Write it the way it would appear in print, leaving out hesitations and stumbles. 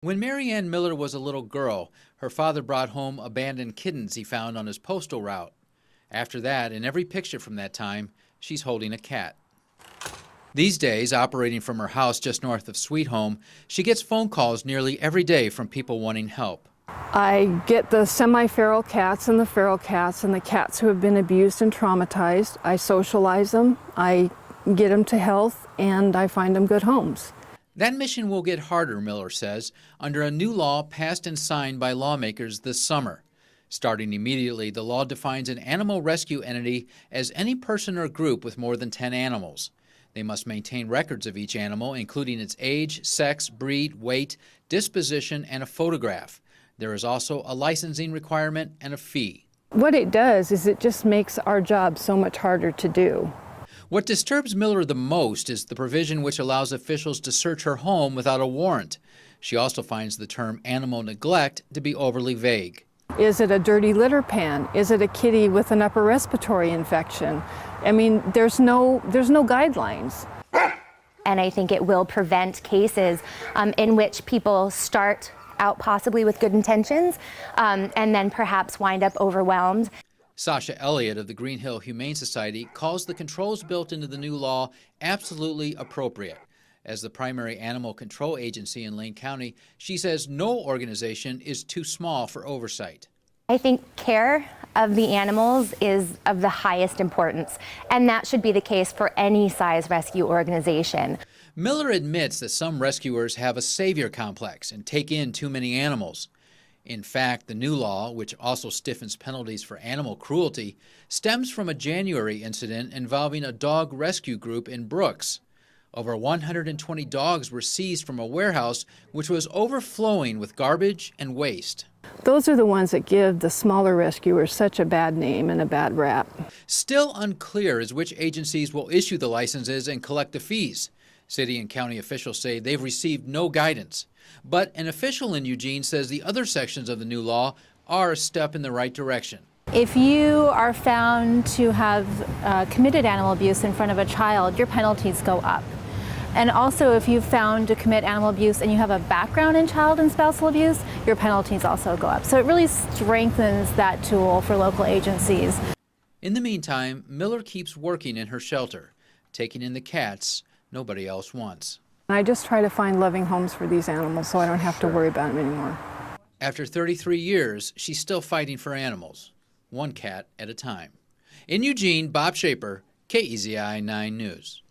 When Mary Ann Miller was a little girl, her father brought home abandoned kittens he found on his postal route. After that, in every picture from that time, she's holding a cat. These days, operating from her house just north of Sweet Home, she gets phone calls nearly every day from people wanting help. I get the semi-feral cats and the feral cats and the cats who have been abused and traumatized. I socialize them, I get them to health, and I find them good homes. That mission will get harder, Miller says, under a new law passed and signed by lawmakers this summer. Starting immediately, the law defines an animal rescue entity as any person or group with more than 10 animals. They must maintain records of each animal, including its age, sex, breed, weight, disposition, and a photograph. There is also a licensing requirement and a fee. What it does is it just makes our job so much harder to do. What disturbs Miller the most is the provision which allows officials to search her home without a warrant. She also finds the term animal neglect to be overly vague. Is it a dirty litter pan? Is it a kitty with an upper respiratory infection? I mean, there's no guidelines. And I think it will prevent cases in which people start out possibly with good intentions and then perhaps wind up overwhelmed. Sasha Elliott of the Green Hill Humane Society calls the controls built into the new law absolutely appropriate. As the primary animal control agency in Lane County, she says no organization is too small for oversight. I think care of the animals is of the highest importance, and that should be the case for any size rescue organization. Miller admits that some rescuers have a savior complex and take in too many animals. In fact, the new law, which also stiffens penalties for animal cruelty, stems from a January incident involving a dog rescue group in Brooks. Over 120 dogs were seized from a warehouse which was overflowing with garbage and waste. Those are the ones that give the smaller rescuers such a bad name and a bad rap. Still unclear is which agencies will issue the licenses and collect the fees. City and county officials say they've received no guidance. But an official in Eugene says the other sections of the new law are a step in the right direction. If you are found to have committed animal abuse in front of a child, your penalties go up. And also, if you've found to commit animal abuse and you have a background in child and spousal abuse, your penalties also go up. So it really strengthens that tool for local agencies. In the meantime, Miller keeps working in her shelter, taking in the cats nobody else wants. I just try to find loving homes for these animals so I don't have to worry about them anymore. After 33 years, she's still fighting for animals, one cat at a time. In Eugene, Bob Schaper, KEZI 9 News.